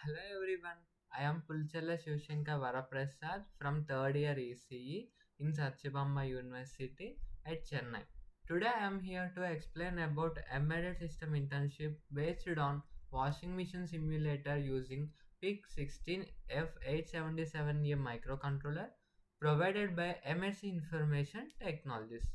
Hello everyone, I am Pulchella Shivshankar Varaprasad from third year ECE in Satyabama University at Chennai. Today I am here to explain about embedded system internship based on washing machine simulator using PIC16F877A microcontroller provided by Emertxe Information Technologies.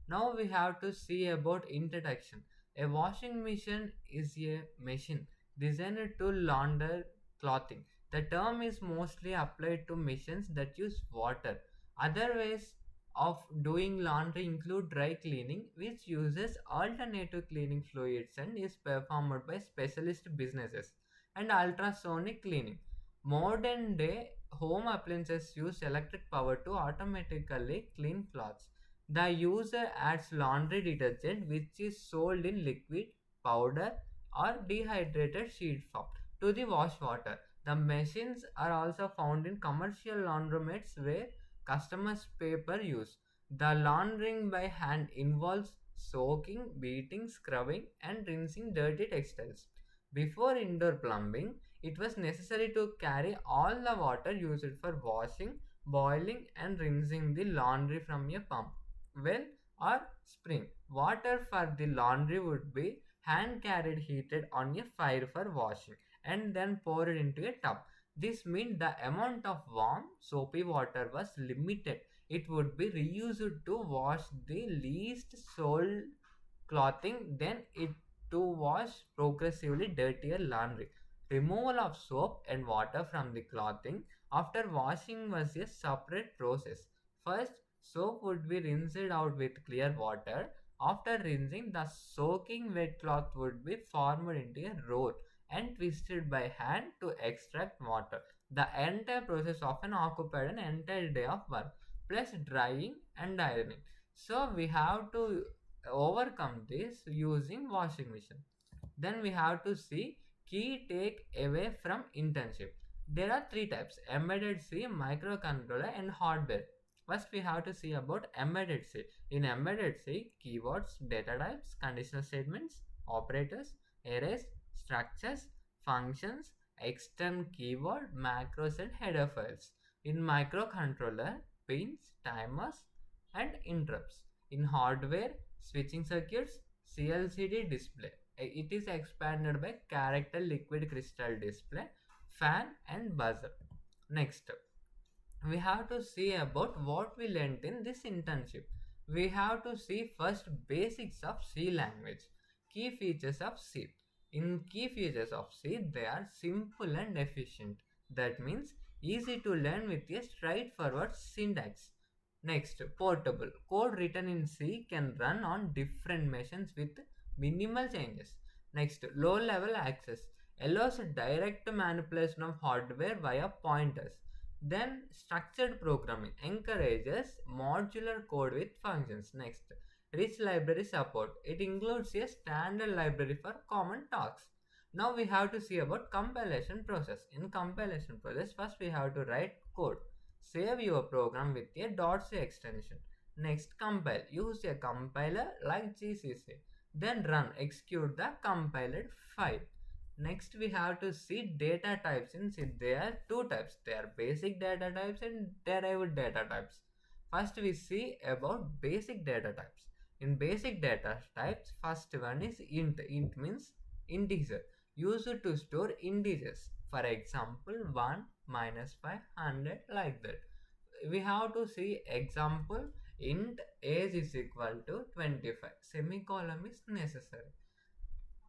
Now we have to see about introduction. A washing machine is a machine designed to launder clothing. The term is mostly applied to machines that use water. Other ways of doing laundry include dry cleaning, which uses alternative cleaning fluids and is performed by specialist businesses, and ultrasonic cleaning. Modern day home appliances use electric power to automatically clean clothes. The user adds laundry detergent, which is sold in liquid, powder, or dehydrated sheet form to the wash water. The machines are also found in commercial laundromats where customers pay per use. The laundering by hand involves soaking, beating, scrubbing, and rinsing dirty textiles. Before indoor plumbing, it was necessary to carry all the water used for washing, boiling, and rinsing the laundry from a pump, well, or spring. Water for the laundry would be hand carried heated on a fire for washing and then poured into a tub. This meant the amount of warm, soapy water was limited. It would be reused to wash the least soiled clothing, then it to wash progressively dirtier laundry. Removal of soap and water from the clothing after washing was a separate process. First, soap would be rinsed out with clear water. After rinsing, the soaking wet cloth would be formed into a roll and twisted by hand to extract water. The entire process often occupied an entire day of work, plus drying and ironing. So we have to overcome this using washing machine. Then we have to see key take away from internship. There are three types: embedded C, microcontroller, and hardware. First, we have to see about embedded C. In embedded C, keywords, data types, conditional statements, operators, arrays, structures, functions, extend keyword, macros, and header files. In microcontroller, pins, timers, and interrupts. In hardware, switching circuits, CLCD display. It is expanded by character liquid crystal display, fan, and buzzer. Next, we have to see about what we learned in this internship. We have to see first basics of C language, key features of C. In key features of C, they are simple and efficient. That means easy to learn with a straightforward syntax. Next, portable. Code written in C can run on different machines with minimal changes. Next, low level access allows direct manipulation of hardware via pointers. Then, structured programming encourages modular code with functions. Next, rich library support. It includes a standard library for common tasks. Now we have to see about compilation process. In compilation process, first we have to write code. Save your program with a .c extension. Next, compile. Use a compiler like GCC. Then run. Execute the compiled file. Next, we have to see data types. In C, there are two types. There are basic data types and derived data types. First, we see about basic data types. In basic data types, first one is int. Int means integer, used to store integers. For example, 1, minus 5, 100, like that. We have to see example int age is equal to 25. Semicolon is necessary.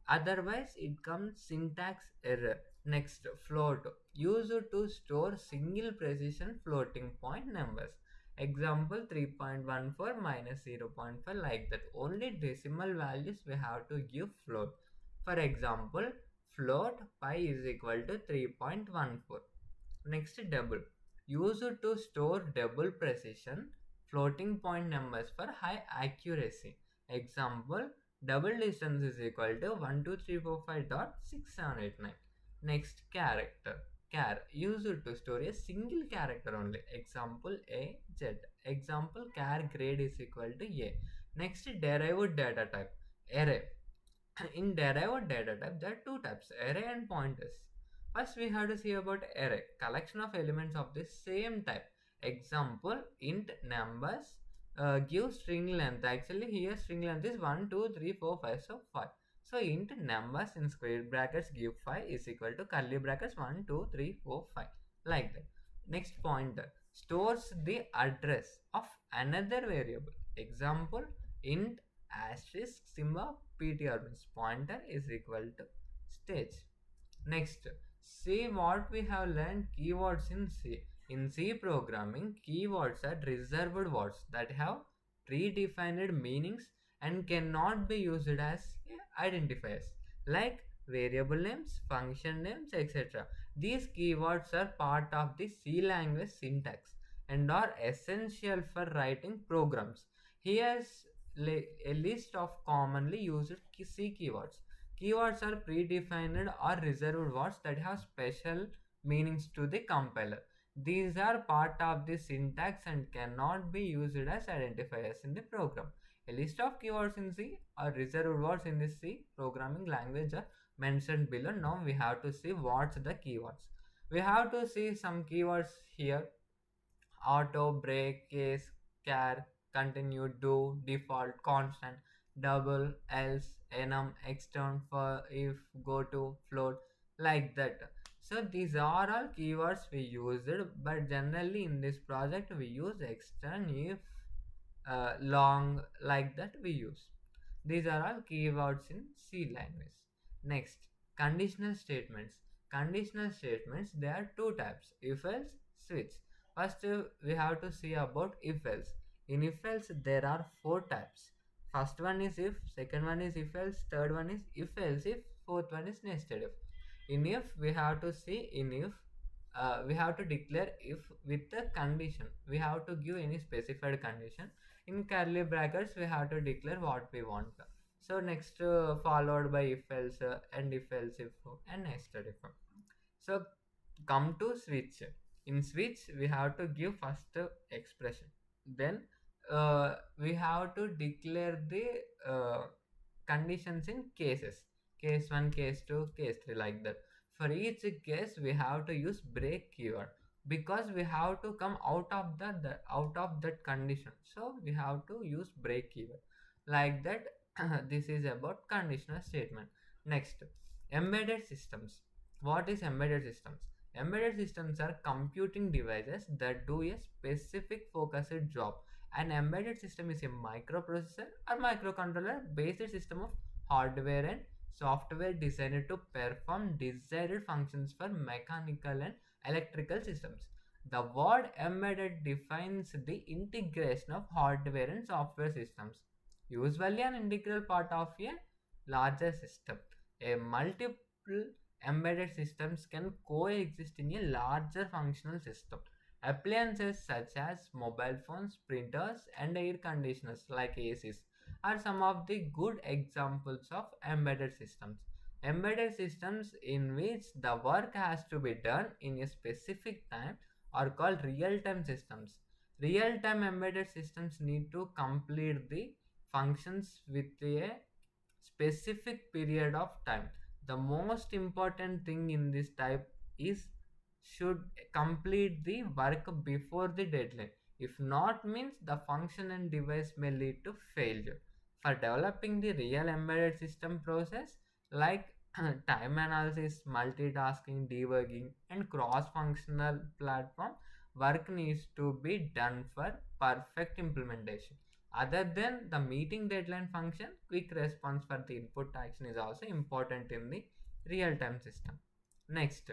Otherwise, it comes syntax error. Next, float. Used to store single precision floating point numbers. Example 3.14 minus 0.5, like that. Only decimal values we have to give float. For example, float pi is equal to 3.14. Next, double. Used to store double precision floating point numbers for high accuracy. Example, double distance is equal to 12345.6789. Next, character. Char used to store a single character only. Example, A, Z. Example, char grade is equal to A. Next, derived data type. Array. In derived data type, there are two types: array and pointers. First, we have to see about array, collection of elements of the same type. Example, int numbers give string length. Actually, here string length is 1, 2, 3, 4, 5. So 5. So int numbers in square brackets give 5 is equal to curly brackets 1, 2, 3, 4, 5. Like that. Next pointer stores the address of another variable. Example, int asterisk symbol ptr means pointer is equal to stage. Next, see what we have learned keywords in C. In C programming, keywords are reserved words that have predefined meanings and cannot be used as identifiers like variable names, function names, etc. These keywords are part of the C language syntax and are essential for writing programs. Here's a list of commonly used C keywords. Keywords are predefined or reserved words that have special meanings to the compiler. These are part of the syntax and cannot be used as identifiers in the program. A list of keywords in C or reserved words in the C programming language are mentioned below. Now we have to see what's the keywords. We have to see some keywords here: auto, break, case, care, continue, do, default, constant, double, else, enum, extern, for, if, go to, float, like that. So these are all keywords we used, but generally in this project we use extern, if, long, like that we use. These are all keywords in C language. Next, conditional statements. Conditional statements, there are two types: if else, switch. First, we have to see about if else. In if else, there are four types. First one is if, second one is if else, third one is if else if, fourth one is nested if. In if, we have to see in if, we have to declare if with the condition. We have to give any specified condition. In curly brackets, we have to declare what we want. So next, followed by if else, and if else if, and nested if. So come to switch. In switch, we have to give first expression. Then we have to declare the conditions in cases: case 1, case 2, case 3, like that. For each case, we have to use break keyword because we have to come out of out of that condition. So we have to use break keyword, like that. This is about conditional statement. Next, embedded systems. What is embedded systems? Embedded systems are computing devices that do a specific focused job. An embedded system is a microprocessor or microcontroller based system of hardware and software designed to perform desired functions for mechanical and electrical systems. The word embedded defines the integration of hardware and software systems, usually an integral part of a larger system. A multiple embedded systems can coexist in a larger functional system. Appliances such as mobile phones, printers, and air conditioners like ACs are some of the good examples of embedded systems. Embedded systems in which the work has to be done in a specific time are called real time systems. Real time embedded systems need to complete the functions with a specific period of time. The most important thing in this type is should complete the work before the deadline. If not, means the function and device may lead to failure. For developing the real embedded system process like time analysis, multitasking, debugging, and cross-functional platform, work needs to be done for perfect implementation. Other than the meeting deadline function, quick response for the input action is also important in the real-time system. Next,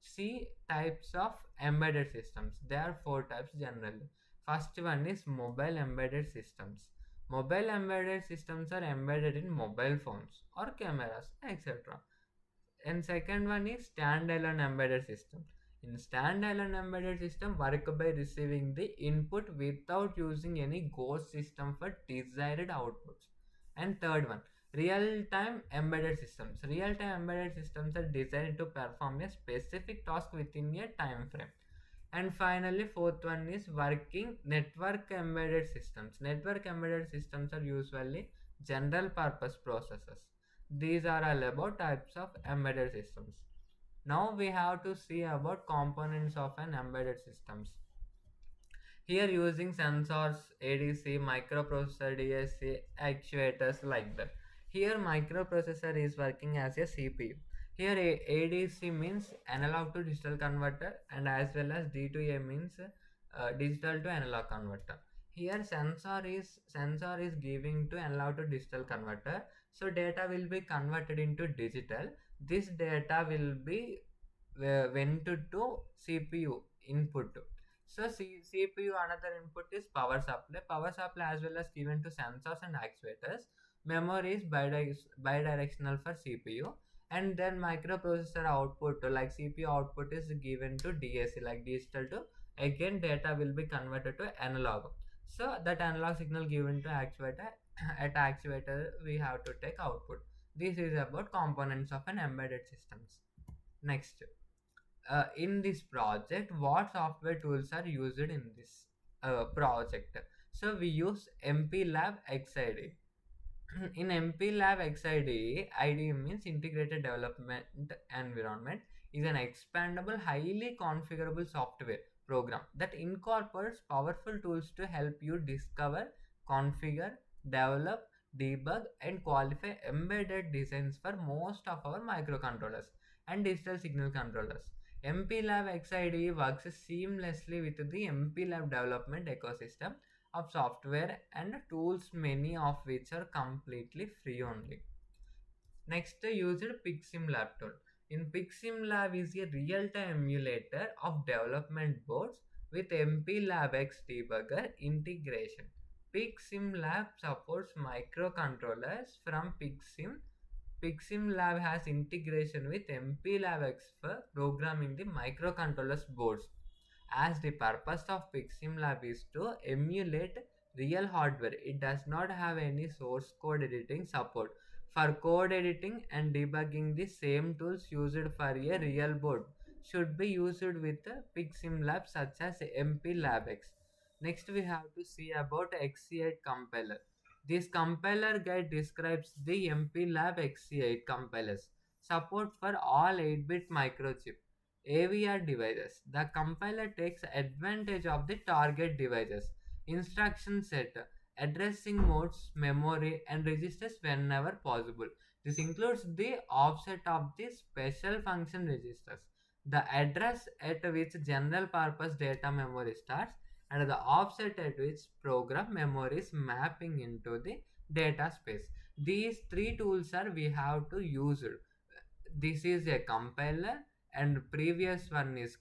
see types of embedded systems. There are four types generally. First one is mobile embedded systems. Mobile embedded systems are embedded in mobile phones or cameras, etc. And second one is standalone embedded system. In standalone embedded system, work by receiving the input without using any ghost system for desired outputs. And third one, real-time embedded systems. Real-time embedded systems are designed to perform a specific task within a time frame. And finally, fourth one is working network embedded systems. Network embedded systems are usually general purpose processors. These are all about types of embedded systems. Now we have to see about components of an embedded systems. Here using sensors, ADC, microprocessor, DSC, actuators like that. Here microprocessor is working as a CPU. Here ADC means analog to digital converter, and as well as D2A means digital to analog converter. Here sensor is giving to analog to digital converter. So data will be converted into digital. This data will be went to CPU input. So CPU another input is power supply. Power supply as well as given to sensors and actuators. Memory is bidirectional for CPU, and then microprocessor output like CPU output is given to DAC like digital to, again data will be converted to analog. So that analog signal given to actuator at actuator we have to take output. This is about components of an embedded systems. Next, in this project, what software tools are used in this project? So we use MPLab XID. In MPLab XID, IDE means Integrated Development Environment, is an expandable, highly configurable software program that incorporates powerful tools to help you discover, configure, develop, debug, and qualify embedded designs for most of our microcontrollers and digital signal controllers. MPLab XID works seamlessly with the MPLab development ecosystem of software and tools, many of which are completely free only. Next, used PixSimLab tool. In PixSimLab is a real-time emulator of development boards with MPLabX debugger integration. PixSimLab supports microcontrollers from PixSim. PixSimLab has integration with MPLabX for programming the microcontrollers boards, as the purpose of PixSimLab is to emulate real hardware. It does not have any source code editing support. For code editing and debugging, the same tools used for a real board should be used with PixSimLab such as MPLabX. Next, we have to see about XC8 compiler. This compiler guide describes the MPLab XC8 compilers support for all 8-bit microchip AVR devices. The compiler takes advantage of the target devices instruction set, addressing modes, memory, and registers whenever possible. This includes the offset of the special function registers, the address at which general purpose data memory starts, and the offset at which program memory is mapping into the data space. These three tools are we have to use. This is a compiler, and previous one is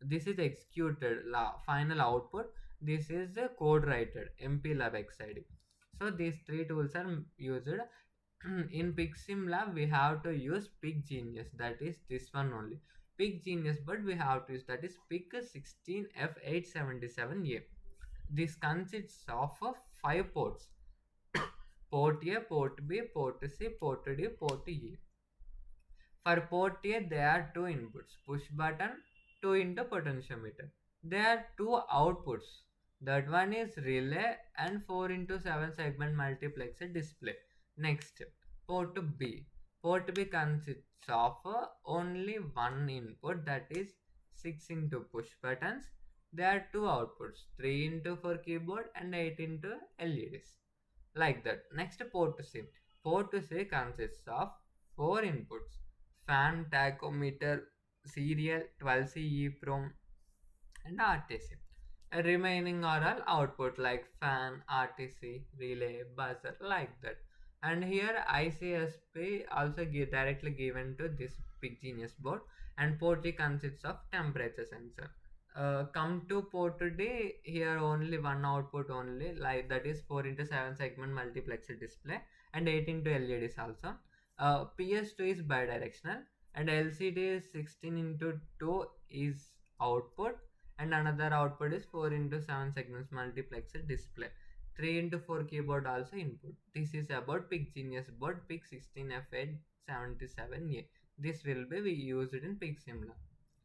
this is executed final output. This is the code writer MPLab XID. So these three tools are used. In PixSimLab we have to use PickGenius, that is this one only. PickGenius, but we have to use that is Pick16F877A. This consists of 5 ports: port A, port B, port C, port D, port E. For port A, there are two inputs: push button, 2 into potentiometer. There are two outputs. That one is relay and 4 into 7 segment multiplexer display. Next, port B. Port B consists of only one input, that is 6 into push buttons. There are two outputs: 3 into for keyboard and 8 into LEDs. Like that. Next, port C. Port C consists of 4 inputs: fan, tachometer, serial, 12C EEPROM, and RTC. Remaining are all output like fan, RTC, relay, buzzer, like that. And here ICSP also directly given to this PickGenius board, and port D consists of temperature sensor. Come to port D, here only one output only, like that is 4 into 7 segment multiplexer display and 8 into LEDs also. PS2 is bidirectional, and LCD is 16 into 2 is output, and another output is 4 into 7 segments multiplexer display. 3 into 4 keyboard also input. This is about PickGenius board Pick16F877A. This will be we used in PixSimla.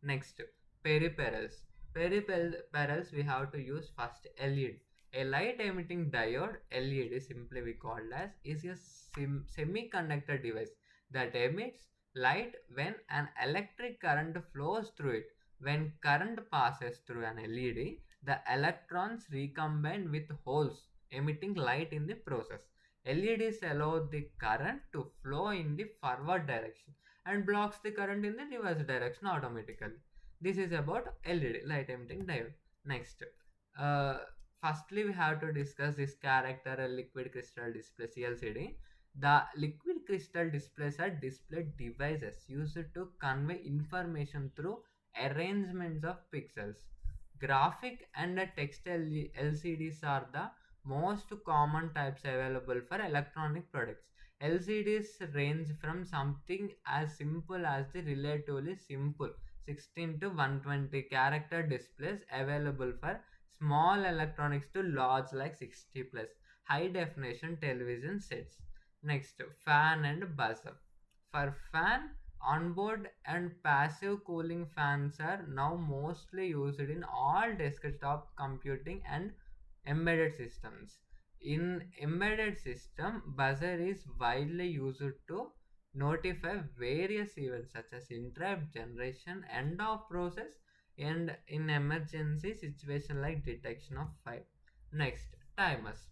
Next, peripherals. Peripherals we have to use first LED. A light emitting diode, LED simply we called as, is a semiconductor device that emits light when an electric current flows through it. When current passes through an LED, the electrons recombine with holes, emitting light in the process. LEDs allow the current to flow in the forward direction and blocks the current in the reverse direction automatically. This is about LED, light emitting diode. Next, uh, firstly we have to discuss this character liquid crystal display CLCD. The liquid crystal displays are display devices used to convey information through arrangements of pixels. Graphic and text LCDs are the most common types available for electronic products. LCDs range from something as simple as the relatively simple 16 to 120 character displays available for small electronics to large like 60 plus high definition television sets. Next, fan and buzzer. For fan, onboard and passive cooling fans are now mostly used in all desktop computing and embedded systems. In embedded system, buzzer is widely used to notify various events such as interrupt, generation, end of process, and in emergency situation like detection of fire. Next, timers.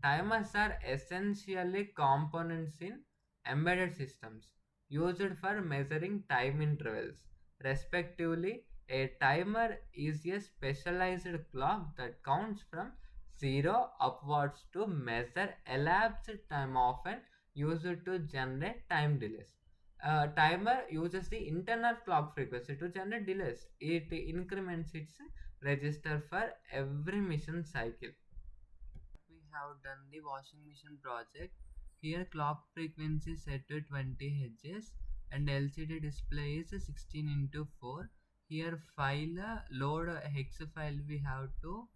Timers are essentially components in embedded systems used for measuring time intervals. Respectively, a timer is a specialized clock that counts from 0 upwards to measure elapsed time, often used to generate time delays. A timer uses the internal clock frequency to generate delays. It increments its register for every mission cycle. We have done the washing machine project. Here clock frequency is set to 20 Hz and LCD display is 16 into 4. Here file load hex file we have to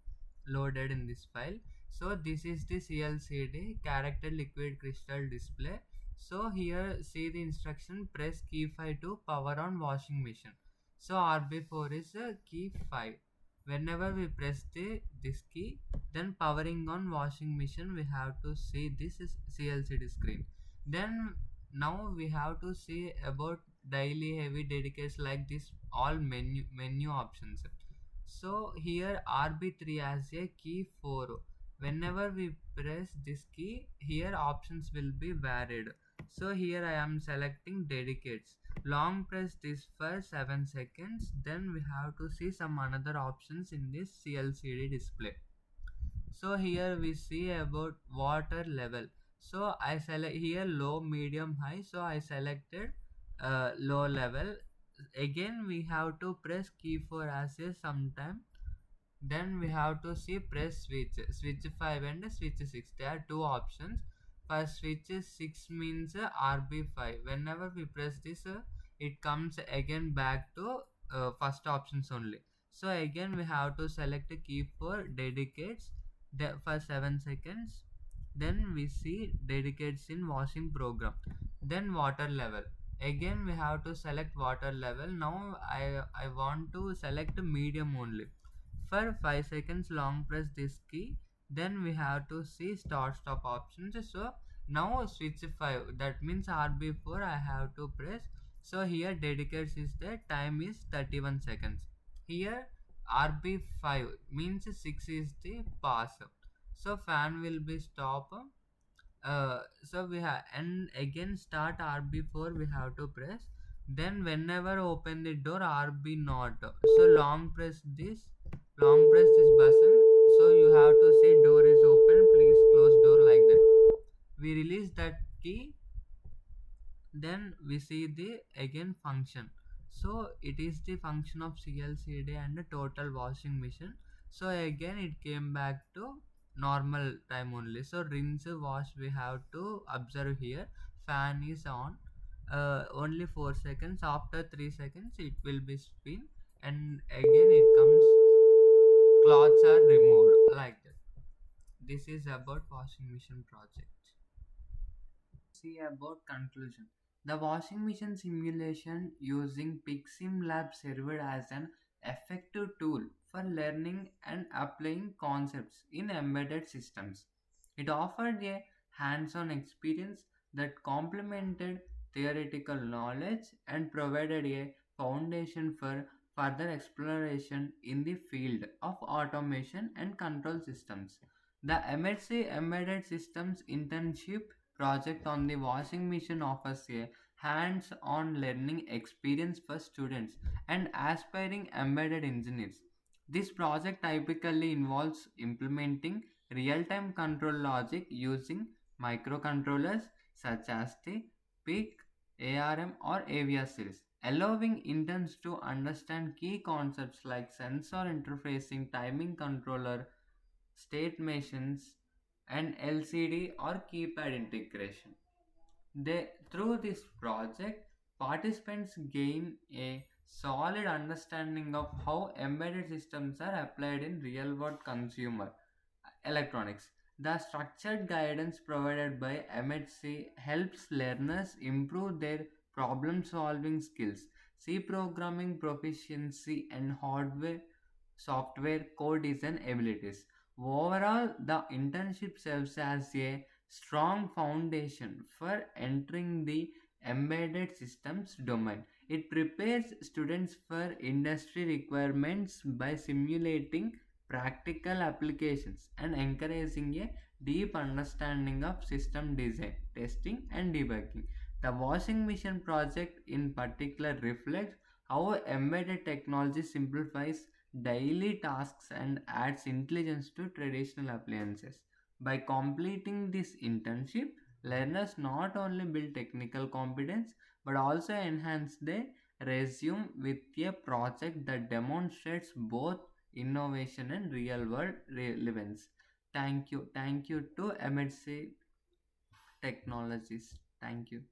loaded in this file. So this is the CLCD character liquid crystal display. So here see the instruction, press key 5 to power on washing machine. So RB4 is key 5. Whenever we press this key, then powering on washing machine we have to see this is CLCD screen. Then now we have to see about daily heavy dedicates like this all menu options. So here RB3 has a key 4. Whenever we press this key, here options will be varied. So here I am selecting dedicates. Long press this for 7 seconds. Then we have to see some another options in this CLCD display. So here we see about water level. So I select here low, medium, high. So I selected low level. Again we have to press key for as a sometime. Then we have to see press switch 5 and switch 6. There are two options. For switch 6 means RB5. Whenever we press this, it comes again back to first options only. So again we have to select a key for dedicates for 7 seconds. Then we see dedicates in washing program. Then water level. Again we have to select water level. Now I want to select medium only. For 5 seconds long press this key. Then we have to see start stop options. So now switch 5, that means RB4 I have to press. So here dedicates is the time is 31 seconds. Here RB5 means 6 is the pass. So fan will be stop. So we have, and again start RB4 we have to press. Then whenever open the door RB not. So long press this button. So you have to say door is open, please close door like that. We release that key. Then we see the again function. So it is the function of CLCD and the total washing machine. So again it came back to normal time only. So rinse wash we have to observe here. Fan is on only 4 seconds. After 3 seconds it will be spin, and again it comes, cloths are removed like that. This is about washing machine project. See about conclusion. The washing machine simulation using Pixim Lab served as an effective tool for learning and applying concepts in embedded systems. It offered a hands on experience that complemented theoretical knowledge and provided a foundation for further exploration in the field of automation and control systems. The Emertxe Embedded Systems Internship project on the washing machine offers a hands on learning experience for students and aspiring embedded engineers. This project typically involves implementing real time control logic using microcontrollers such as the PIC, ARM, or AVR series, allowing interns to understand key concepts like sensor interfacing, timing controller, state machines, and LCD or keypad integration. Through this project, participants gain a solid understanding of how embedded systems are applied in real world consumer electronics. The structured guidance provided by Emertxe helps learners improve their problem solving skills, C programming proficiency, and hardware software code design abilities. Overall, the internship serves as a strong foundation for entering the embedded systems domain. It prepares students for industry requirements by simulating practical applications and encouraging a deep understanding of system design, testing, and debugging. The washing machine project in particular reflects how embedded technology simplifies daily tasks and adds intelligence to traditional appliances. By completing this internship, learners not only build technical competence but also enhance their resume with a project that demonstrates both innovation and real world relevance. Thank you. Thank you to MHC Technologies. Thank you.